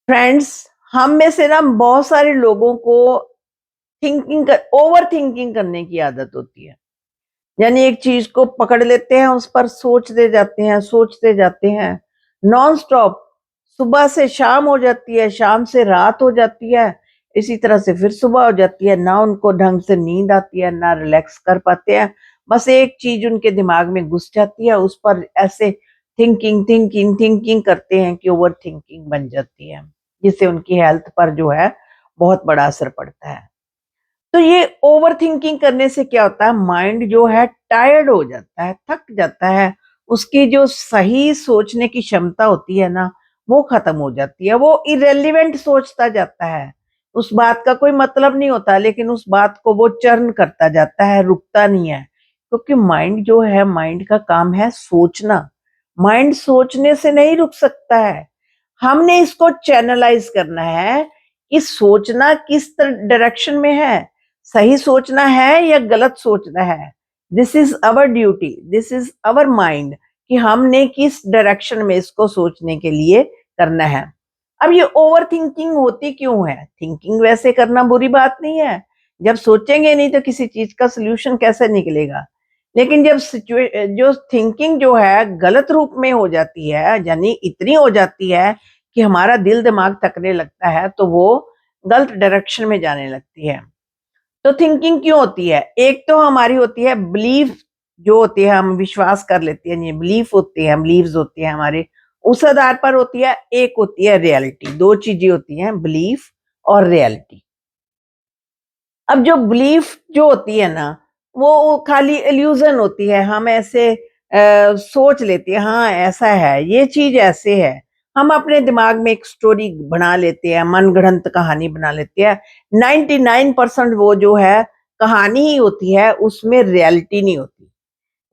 Friends, हम में से ना बहुत सारे लोगों को ओवर थिंकिंग करने की आदत होती है। यानी एक चीज को पकड़ लेते हैं, उस पर सोचते जाते हैं नॉन स्टॉप। सुबह से शाम हो जाती है, शाम से रात हो जाती है, इसी तरह से फिर सुबह हो जाती है। ना उनको ढंग से नींद आती है, ना रिलैक्स कर पाते हैं। बस एक चीज उनके दिमाग में घुस जाती है, उस पर ऐसे थिंकिंग थिंकिंग थिंकिंग करते हैं कि ओवर थिंकिंग बन जाती है, जिससे उनकी हेल्थ पर जो है बहुत बड़ा असर पड़ता है। तो ये ओवर थिंकिंग करने से क्या होता है, माइंड जो है टायर्ड हो जाता है, थक जाता है। उसकी जो सही सोचने की क्षमता होती है ना, वो खत्म हो जाती है। वो इरेलीवेंट सोचता जाता है, उस बात का कोई मतलब नहीं होता, लेकिन उस बात को वो चर्न करता जाता है, रुकता नहीं है। क्योंकि माइंड जो है, माइंड का काम है सोचना। माइंड सोचने से नहीं रुक सकता है। हमने इसको चैनलाइज करना है कि सोचना किस डायरेक्शन में है, सही सोचना है या गलत सोचना है। This is our duty, this is our mind, कि हमने किस डायरेक्शन में इसको सोचने के लिए करना है। अब ये ओवर थिंकिंग होती क्यों है? थिंकिंग वैसे करना बुरी बात नहीं है। जब सोचेंगे नहीं तो किसी चीज का सोल्यूशन कैसे निकलेगा। लेकिन जब जो थिंकिंग जो है गलत रूप में हो जाती है, यानी इतनी हो जाती है कि हमारा दिल दिमाग थकने लगता है, तो वो गलत डायरेक्शन में जाने लगती है। तो थिंकिंग क्यों होती है? एक तो हमारी होती है बिलीफ, जो होती है हम विश्वास कर लेते हैं, ये बिलीफ होती है, बिलीव्स होती है हमारे, उस आधार पर होती है। एक होती है रियलिटी। दो चीजें होती हैं, बिलीफ और रियलिटी। अब जो बिलीफ जो होती है ना, वो खाली इल्यूजन होती है। हम ऐसे सोच लेते हैं, हाँ ऐसा है, ये चीज ऐसे है। हम अपने दिमाग में एक स्टोरी बना लेते हैं, मनगढ़ंत कहानी बना लेते हैं। 99% वो जो है कहानी ही होती है, उसमें रियलिटी नहीं होती।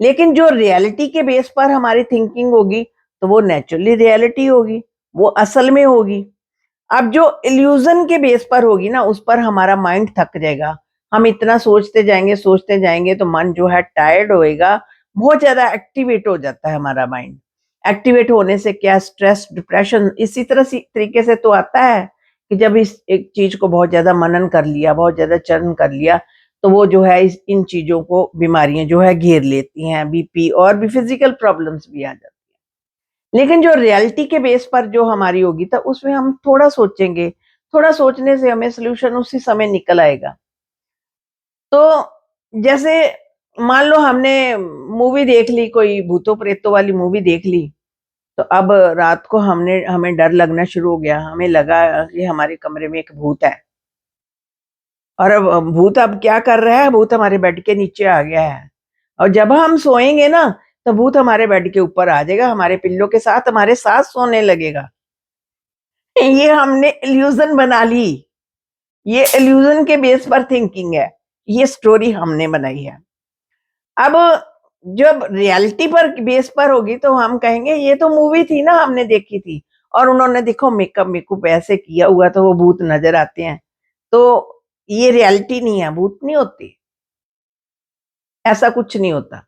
लेकिन जो रियलिटी के बेस पर हमारी थिंकिंग होगी, तो वो नेचुरली रियलिटी होगी, वो असल में होगी। अब जो इल्यूजन के बेस पर होगी ना, उस पर हमारा माइंड थक जाएगा। हम इतना सोचते जाएंगे तो मन जो है टायर्ड होएगा। बहुत ज्यादा एक्टिवेट हो जाता है हमारा माइंड। एक्टिवेट होने से क्या, स्ट्रेस, डिप्रेशन इसी तरह सी तरीके से तो आता है कि जब इस एक चीज को बहुत ज्यादा मनन कर लिया, बहुत ज्यादा चर्न कर लिया, तो वो जो है इन चीजों को, बीमारियां जो है घेर लेती हैं, बीपी और भी फिजिकल प्रॉब्लम्स भी आ जाती हैं। लेकिन जो रियलिटी के बेस पर जो हमारी होगी, तो उसमें हम थोड़ा सोचेंगे, थोड़ा सोचने से हमें सॉल्यूशन उसी समय निकल आएगा। तो जैसे मान लो हमने मूवी देख ली, कोई भूतों प्रेतों वाली मूवी देख ली, तो अब रात को हमें डर लगना शुरू हो गया। हमें लगा कि हमारे कमरे में एक भूत है, और अब भूत अब क्या कर रहा है, भूत हमारे बेड के नीचे आ गया है। और जब हम सोएंगे ना, तो भूत हमारे बेड के ऊपर आ जाएगा, हमारे पिल्लो के साथ हमारे साथ सोने लगेगा। ये हमने इल्यूजन बना ली। ये इल्यूजन के बेस पर थिंकिंग है। ये स्टोरी हमने बनाई है। अब जब रियलिटी पर बेस पर होगी, तो हम कहेंगे ये तो मूवी थी ना, हमने देखी थी, और उन्होंने देखो मेकअप मेकअप ऐसे किया हुआ, तो वो भूत नजर आते हैं। तो ये रियलिटी नहीं है, भूत नहीं होती, ऐसा कुछ नहीं होता।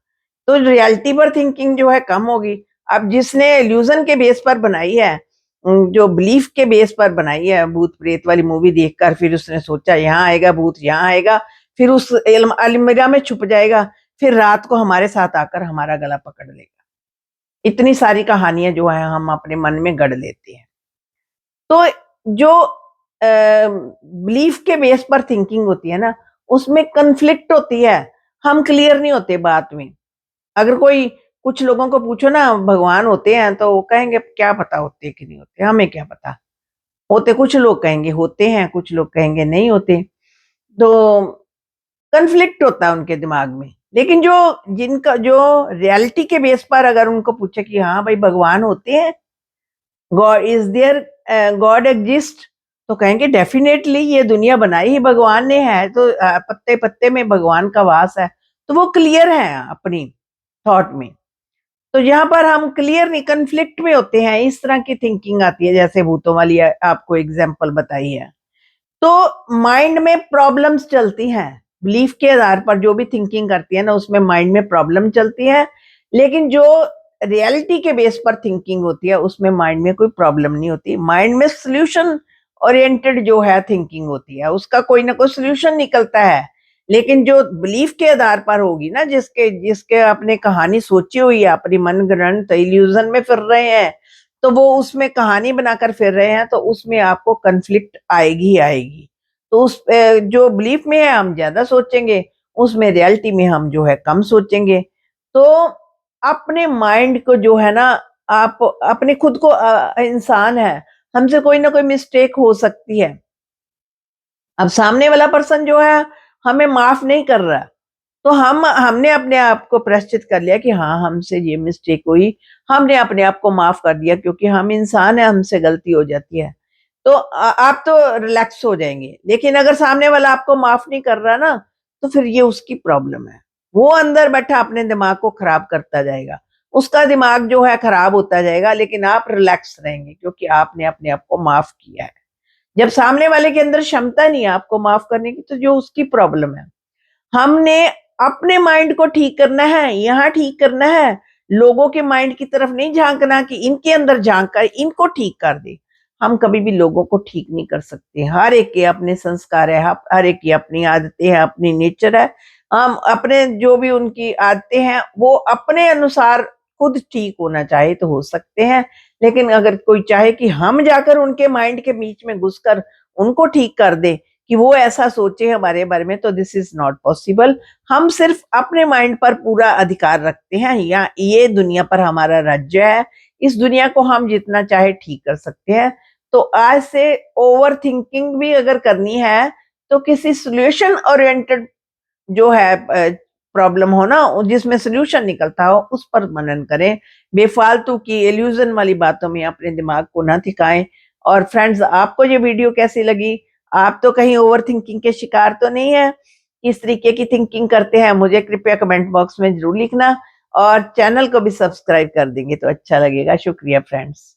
तो रियलिटी पर थिंकिंग जो है कम होगी। अब जिसने इल्यूजन के बेस पर बनाई है, जो बिलीफ के बेस पर बनाई है, भूत प्रेत वाली मूवी देखकर फिर उसने सोचा यहाँ आएगा भूत, यहाँ आएगा, फिर उस अलमीरा में छुप जाएगा, फिर रात को हमारे साथ आकर हमारा गला पकड़ लेगा। इतनी सारी कहानियां जो है हम अपने मन में गढ़ लेते हैं। तो जो बिलीफ के बेस पर थिंकिंग होती है ना, उसमें कन्फ्लिक्ट होती है। हम क्लियर नहीं होते बात में। अगर कोई, कुछ लोगों को पूछो ना भगवान होते हैं, तो वो कहेंगे क्या पता होते कि नहीं होते, हमें क्या पता। होते, कुछ लोग कहेंगे होते हैं, कुछ लोग कहेंगे नहीं होते। तो कन्फ्लिक्ट होता है उनके दिमाग में। लेकिन जो, जिनका जो रियलिटी के बेस पर अगर उनको पूछे कि हाँ भाई भगवान होते हैं, God is there, God exist, तो कहेंगे डेफिनेटली ये दुनिया बनाई ही भगवान ने है, तो पत्ते पत्ते में भगवान का वास है। तो वो क्लियर है अपनी थॉट में। तो यहाँ पर हम क्लियर नहीं, कन्फ्लिक्ट में होते हैं। इस तरह की थिंकिंग आती है, जैसे भूतों वाली आपको एग्जांपल बताई है। तो माइंड में प्रॉब्लम्स चलती हैं, बिलीफ के आधार पर जो भी थिंकिंग करती है ना, उसमें माइंड में प्रॉब्लम चलती है। लेकिन जो रियलिटी के बेस पर थिंकिंग होती है, उसमें माइंड में कोई प्रॉब्लम नहीं होती। माइंड में सोल्यूशन ओरिएंटेड जो है थिंकिंग होती है, उसका कोई ना कोई सोल्यूशन निकलता है। लेकिन जो बिलीफ के आधार पर होगी ना, जिसके जिसके आपने कहानी सोची हुई है, अपनी मनगढ़ंत इल्यूजन में फिर रहे हैं, तो वो उसमें कहानी बनाकर फिर रहे हैं, तो उसमें आपको कन्फ्लिक्ट आएगी ही आएगी। तो उस जो बिलीफ में है हम ज्यादा सोचेंगे, उसमें रियलिटी में हम जो है कम सोचेंगे। तो अपने माइंड को जो है ना, आप अपने खुद को इंसान है, हमसे कोई ना कोई मिस्टेक हो सकती है। अब सामने वाला पर्सन जो है हमें माफ नहीं कर रहा, तो हमने अपने आप को प्रायश्चित कर लिया कि हाँ, हमसे ये मिस्टेक हुई, हमने अपने आप को माफ कर दिया, क्योंकि हम इंसान है, हमसे गलती हो जाती है। तो आप तो रिलैक्स हो जाएंगे। लेकिन अगर सामने वाला आपको माफ नहीं कर रहा ना, तो फिर ये उसकी प्रॉब्लम है। वो अंदर बैठा अपने दिमाग को खराब करता जाएगा, उसका दिमाग जो है खराब होता जाएगा, लेकिन आप रिलैक्स रहेंगे क्योंकि आपने अपने आप को माफ किया है। जब सामने वाले के अंदर क्षमता नहीं है आपको माफ करने की, तो जो उसकी प्रॉब्लम है। हमने अपने माइंड को ठीक करना है, यहाँ ठीक करना है। लोगों के माइंड की तरफ नहीं झांकना कि इनके अंदर झांक कर इनको ठीक कर दे। हम कभी भी लोगों को ठीक नहीं कर सकते। हर एक के अपने संस्कार है, हर एक की अपनी आदतें हैं, अपनी नेचर है। हम अपने जो भी उनकी आदतें हैं, वो अपने अनुसार खुद ठीक होना चाहे तो हो सकते हैं। लेकिन अगर कोई चाहे कि हम जाकर उनके माइंड के बीच में घुसकर उनको ठीक कर दे कि वो ऐसा सोचे हमारे बारे में, तो दिस इज नॉट पॉसिबल। हम सिर्फ अपने माइंड पर पूरा अधिकार रखते हैं, या ये दुनिया पर हमारा राज्य है। इस दुनिया को हम जितना चाहे ठीक कर सकते हैं। तो आज से ओवर थिंकिंग भी अगर करनी है, तो किसी सोल्यूशन ओरिएंटेड जो है प्रॉब्लम हो ना, जिसमें सोल्यूशन निकलता हो, उस पर मनन करें। बेफालतू की इल्यूजन वाली बातों में अपने दिमाग को ना थिकाएं। और फ्रेंड्स, आपको ये वीडियो कैसी लगी? आप तो कहीं ओवर थिंकिंग के शिकार तो नहीं है? किस तरीके की थिंकिंग करते हैं, मुझे कृपया कमेंट बॉक्स में जरूर लिखना। और चैनल को भी सब्सक्राइब कर देंगे तो अच्छा लगेगा। शुक्रिया फ्रेंड्स।